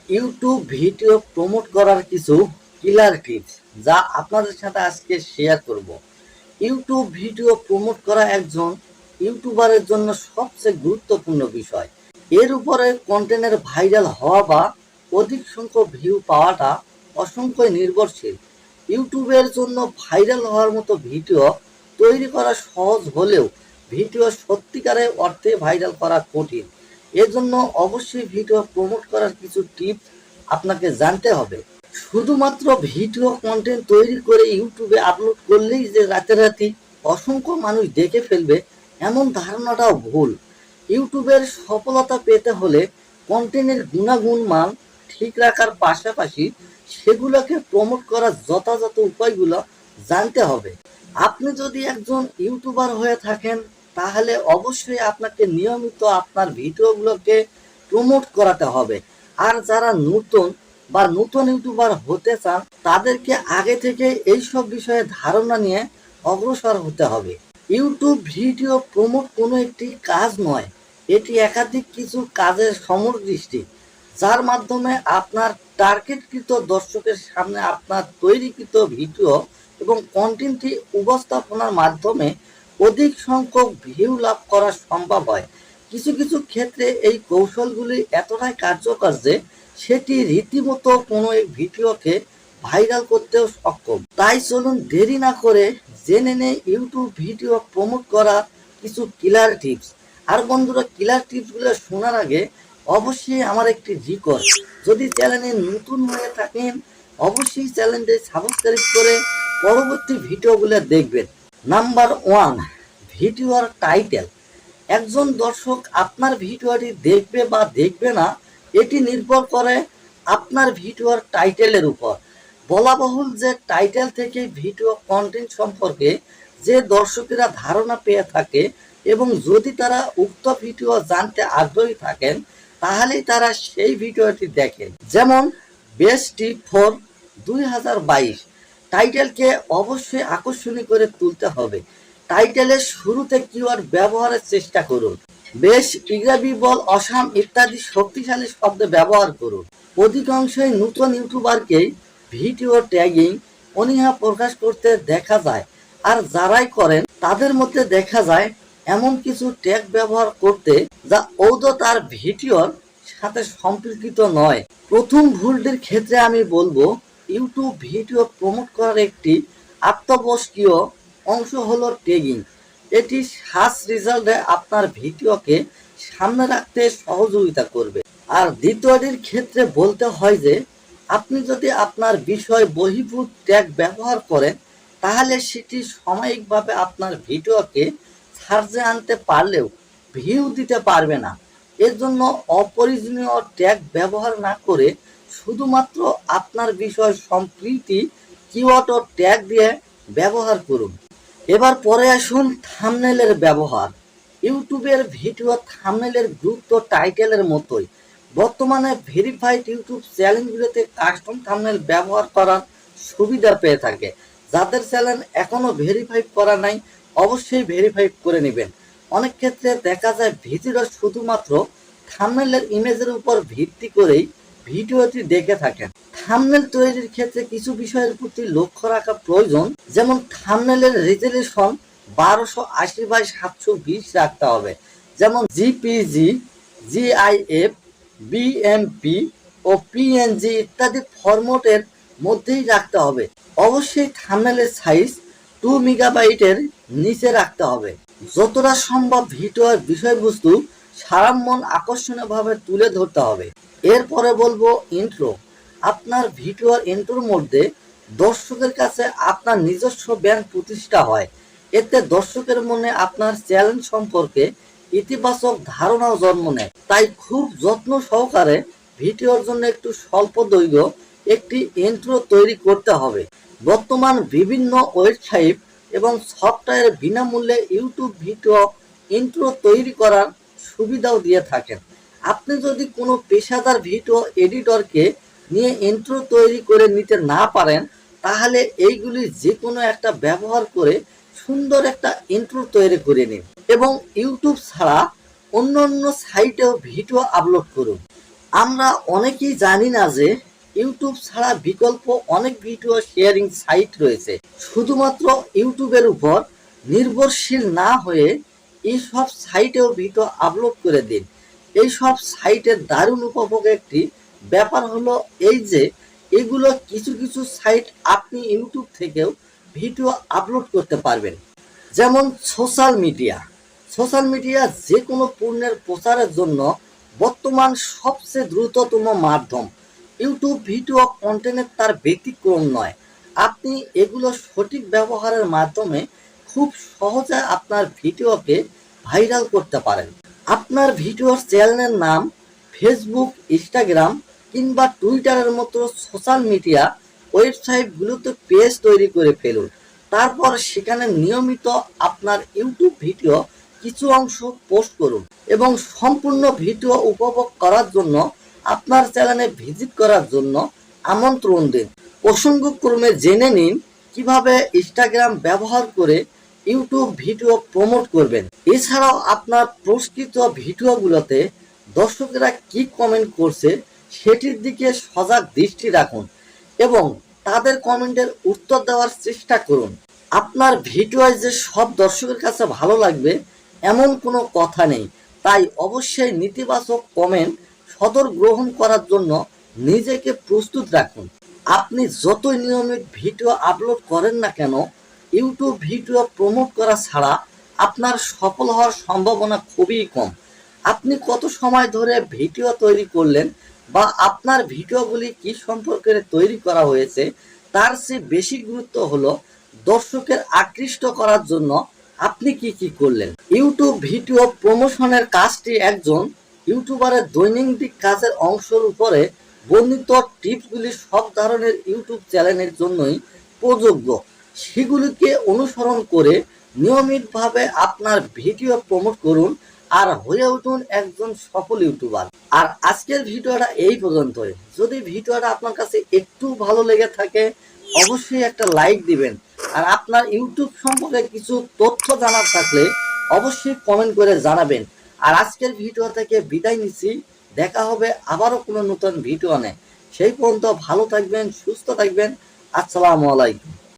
YouTube video promote করার কিছু কিলার tips যা আপনাদের সাথে আজকে শেয়ার করব। ইউটিউব ভিডিও প্রমোট করা একজন ইউটিউবারের জন্য সবচেয়ে গুরুত্বপূর্ণ বিষয়। এর উপরে কন্টেন্টের ভাইরাল হওয়া বা অধিক সংখ্যক ভিউ পাওয়াটা অসংখ্য নির্ভরশীল। ইউটিউবের জন্য ভাইরাল হওয়ার মতো ভিডিও তৈরি করা সহজ হলেও ভিডিও সত্যিকারের অর্থে ভাইরাল করা কঠিন। এজন্য অবশ্যই ভিডিও প্রমোট করার কিছু টিপস আপনাকে জানতে হবে। শুধুমাত্র ভিডিও কন্টেন্ট তৈরি করে ইউটিউবে আপলোড করলেই যে রাতারাতি অসংখ্য মানুষ দেখে ফেলবে এমন ধারণাটাও ভুল। ইউটিউবের সফলতা পেতে হলে কন্টেন্টের গুণাগুণ মান ঠিক রাখার পাশাপাশি সেগুলোকে প্রমোট করার যথাযথ উপায়গুলো জানতে হবে। আপনি যদি একজন ইউটিউবার হয়ে থাকেন তাহলে অবশ্যই আপনাকে নিয়মিত আপনার ভিডিওগুলোকে প্রমোট করাতে হবে। আর যারা নতুন ইউটিউবার হতে চান তাদেরকে আগে থেকে এইসব বিষয়ে ধারণা নিয়ে অগ্রসর হতে হবে। ইউটিউব ভিডিও প্রমোট কোনো একটি কাজ নয়, এটি একাধিক কিছু কাজের সমষ্টি যার মাধ্যমে আপনার টার্গেটকৃত দর্শকের সামনে আপনার তৈরিকৃত ভিডিও এবং কন্টেন্টটি উপস্থাপনার মাধ্যমে অধিক সংখ্যক ভিউ লাভ করা সম্ভব হয়। কিছু কিছু ক্ষেত্রে এই কৌশলগুলি এতটাই কার্যকর যে সেটি রীতিমতো কোনো এক ভিডিওকে ভাইরাল করতেও সক্ষম। তাই চলুন দেরি না করে জেনে নেই ইউটিউব ভিডিও প্রমোট করা কিছু কিলার টিপস। আর বন্ধুরা, কিলার টিপসগুলো শোনার আগে অবশ্যই আমার একটি রিকোয়েস্ট, যদি চ্যানেলে নতুন হয়ে থাকেন অবশ্যই চ্যানেলটি সাবস্ক্রাইব করে পরবর্তী ভিডিওগুলো দেখবেন। নাম্বার 1, ভিডিওর টাইটেল। একজন দর্শক আপনার ভিডিওটি দেখবে বা দেখবে না এটি নির্ভর করে আপনার ভিডিওর টাইটেলের উপর। বলা বাহুল যে টাইটেল থেকে ভিডিও কন্টেন্ট সম্পর্কে যে দর্শকেরা ধারণা পেয়ে থাকে এবং যদি তারা উক্ত ভিডিও জানতে আগ্রহী থাকেন তাহলেই তারা সেই ভিডিওটি দেখেন। যেমন বেস্ট টিপ ফর 2022, টাইটেলকে অবশ্যই আকর্ষণীয় করে তুলতে হবে। টাইটেলের শুরুতে কিওয়ার্ড ব্যবহারের চেষ্টা করুন। বেশ, ইগ্রাবিবল, অসাম ইত্যাদি শক্তিশালী শব্দ ব্যবহার করুন। অধিকাংশই নতুন ইউটিউবারকেই ভিডিও ট্যাগিং অনীহা প্রকাশ করতে দেখা যায়, আর যারাই করেন তাদের মধ্যে দেখা যায় এমন কিছু ট্যাগ ব্যবহার করতে যা ঔদ তার ভিডিওর সাথে সম্পর্কিত নয়। প্রথম ভুলটির ক্ষেত্রে আমি বলবো ইউটিউব ভিডিও প্রমোট করার একটি আত্মবস্কীয় অংশ হলো ট্যাগিং। এটি সার্চ রেজাল্টে আপনার ভিডিওকে সামনে রাখতে সহযোগিতা করবে। আর দ্বিতীয়টির ক্ষেত্রে বলতে হয় যে আপনি যদি আপনার বিষয় বহির্ভূত ট্যাগ ব্যবহার করেন তাহলে সেটি সাময়িকভাবে আপনার ভিডিওকে সার্চে আনতে পারলেও ভিউ দিতে পারবে না। এর জন্য অপ্রয়োজনীয় ট্যাগ ব্যবহার না করে শুধুমাত্র আপনার বিষয় সম্পৃক্তি কিওয়ার্ড ও ট্যাগ দিয়ে ব্যবহার করুন। এবার পরে আসুন থাম্বনেলের ব্যবহার। ইউটিউবের ভিডিও থাম্বনেলের গুরুত্ব টাইটেলের মতোই। বর্তমানে ভেরিফাইড ইউটিউব চ্যানেলগুলোতে কাস্টম থাম্বনেল ব্যবহার করার সুবিধা পেয়ে থাকে। যাদের চ্যানেল এখনো ভেরিফাইড করা নাই অবশ্যই ভেরিফাইড করে নেবেন। অনেক ক্ষেত্রে দেখা যায় ভিজিটর শুধুমাত্র থাম্বনেলের ইমেজের উপর ভিত্তি করেই ভিডিওটি দেখে থাকেন। থাম্বনেল তৈরির ক্ষেত্রে কিছু বিষয়ের প্রতি লক্ষ্য রাখা প্রয়োজন। যেমন থাম্বনেলের রেজলিউশন 1280x720 রাখতে হবে। যেমন জিপিজি, জিআইএফ, বিএমপি ও পিএনজি ইত্যাদি ফরম্যাটের মধ্যেই রাখতে হবে। অবশ্যই থাম্বনেলের সাইজ 2 মেগাবাইটের নিচে রাখতে হবে। যতটা সম্ভব ভিডিওর বিষয়বস্তু সারামন আকর্ষণীয়ভাবে তুলে ধরতে হবে। এরপরে বলবো ইন্ট্রো। আপনার ভিডিওর ইন্ট্রোর মধ্যে দর্শকের কাছে আপনার নিজস্ব ব্র্যান্ড প্রতিষ্ঠা হয়। এতে দর্শকের মনে আপনার চ্যানেল সম্পর্কে ইতিবাচক ধারণাও জন্ম নেয়। তাই খুব যত্ন সহকারে ভিডিওর জন্য একটু স্বল্প দৈর্ঘ্য একটি ইন্ট্রো তৈরি করতে হবে। বর্তমান বিভিন্ন ওয়েবসাইট এবং সফটওয়্যার বিনামূল্যে ইউটিউব ভিডিও ইন্ট্রো তৈরি করার সুবিধাও দিয়ে থাকেন। আপনি যদি কোনো পেশাদার ভিডিও এডিটরকে নিয়ে ইন্ট্রো তৈরি করে নিতে না পারেন তাহলে এইগুলি যে কোনো একটা ব্যবহার করে সুন্দর একটা ইন্ট্রো তৈরি করে নিন এবং ইউটিউব ছাড়া অন্য সাইটেও ভিডিও আপলোড করুন। আমরা অনেকেই জানি না যে ইউটিউব ছাড়া বিকল্প অনেক ভিডিও শেয়ারিং সাইট রয়েছে। শুধুমাত্র ইউটিউবের উপর নির্ভরশীল না হয়ে এইসব সাইটেও ভিডিও আপলোড করে দিন। এইসব সাইটের দারুণ উপভোগ একটি ব্যাপার হলো এই যে এগুলো কিছু কিছু সাইট আপনি ইউটিউব থেকেও ভিডিও আপলোড করতে পারবেন। যেমন সোশ্যাল মিডিয়া যে কোনো পণ্যের প্রচারের জন্য বর্তমান সবচেয়ে দ্রুততম মাধ্যম। ইউটিউব ভিডিও কন্টেন্টের তার ব্যতিক্রম নয়। আপনি এগুলো সঠিক ব্যবহারের মাধ্যমে খুব সহজে আপনার ভিডিওকে ভাইরাল করতে পারেন। আপনার ভিডিওর চ্যানেলের নাম ফেসবুক, ইনস্টাগ্রাম কিংবা টুইটারের মতো সোশ্যাল মিডিয়া ওয়েবসাইটগুলোতে পেজ তৈরি করে ফেলুন। তারপর সেখানে নিয়মিত আপনার ইউটিউব ভিডিও কিছু অংশ পোস্ট করুন এবং সম্পূর্ণ ভিডিও উপভোগ করার জন্য আপনার চ্যানেলে ভিজিট করার জন্য আমন্ত্রণ দিন। প্রসঙ্গক্রমে জেনে নিন কিভাবে ইনস্টাগ্রাম ব্যবহার করে ইউটিউব ভিডিও প্রমোট করবেন। এছাড়াও আপনার প্রস্তুত ভিডিওগুলোতে দর্শকেরা কি কমেন্ট করছে সেটির দিকে সজাগ দৃষ্টি রাখুন এবং তাদের কমেন্টের উত্তর দেওয়ার চেষ্টা করুন। আপনার ভিডিও যে সব দর্শকের কাছে ভালো লাগবে এমন কোনো কথা নেই, তাই অবশ্যই নেতিবাচক কমেন্ট সদর গ্রহণ করার জন্য নিজেকে প্রস্তুত রাখুন। আপনি যতই নিয়মিত ভিডিও আপলোড করেন না কেন, ইউটিউব ভিডিও প্রমোট করা ছাড়া আপনার সফল হওয়ার সম্ভাবনা খুবই কম। আপনি কত সময় ধরে ভিডিও তৈরি করলেন বা আপনার ভিডিওগুলি কি সম্পর্কে তৈরি করা হয়েছে তার চেয়ে বেশি গুরুত্ব হলো দর্শকের আকৃষ্ট করার জন্য আপনি কি কি করলেন। ইউটিউব ভিডিও প্রমোশনের কাজটি একজন ইউটিউবারের দৈনন্দিন কাজের অংশের উপরে বর্ণিত টিপসগুলি সব ধরনের ইউটিউব চ্যানেলের জন্যই প্রযোজ্য। সেগুলিকে অনুসরণ করে নিয়মিতভাবে আপনার ভিডিও প্রমোট করুন আর হয়ে উঠুন একজন সফল ইউটিউবার। আর আজকের ভিডিওটা এই পর্যন্তই। যদি ভিডিওটা আপনার কাছে একটু ভালো লেগে থাকে অবশ্যই একটা লাইক দিবেন, আর আপনার ইউটিউব সম্পর্কে কিছু তথ্য জানার থাকলে অবশ্যই কমেন্ট করে জানাবেন। আর আজকের ভিডিও থেকে বিদায় নিচ্ছি। দেখা হবে আবারও কোনো নতুন ভিডিও নিয়ে। সেই পর্যন্ত ভালো থাকবেন, সুস্থ থাকবেন। আসসালামু আলাইকুম।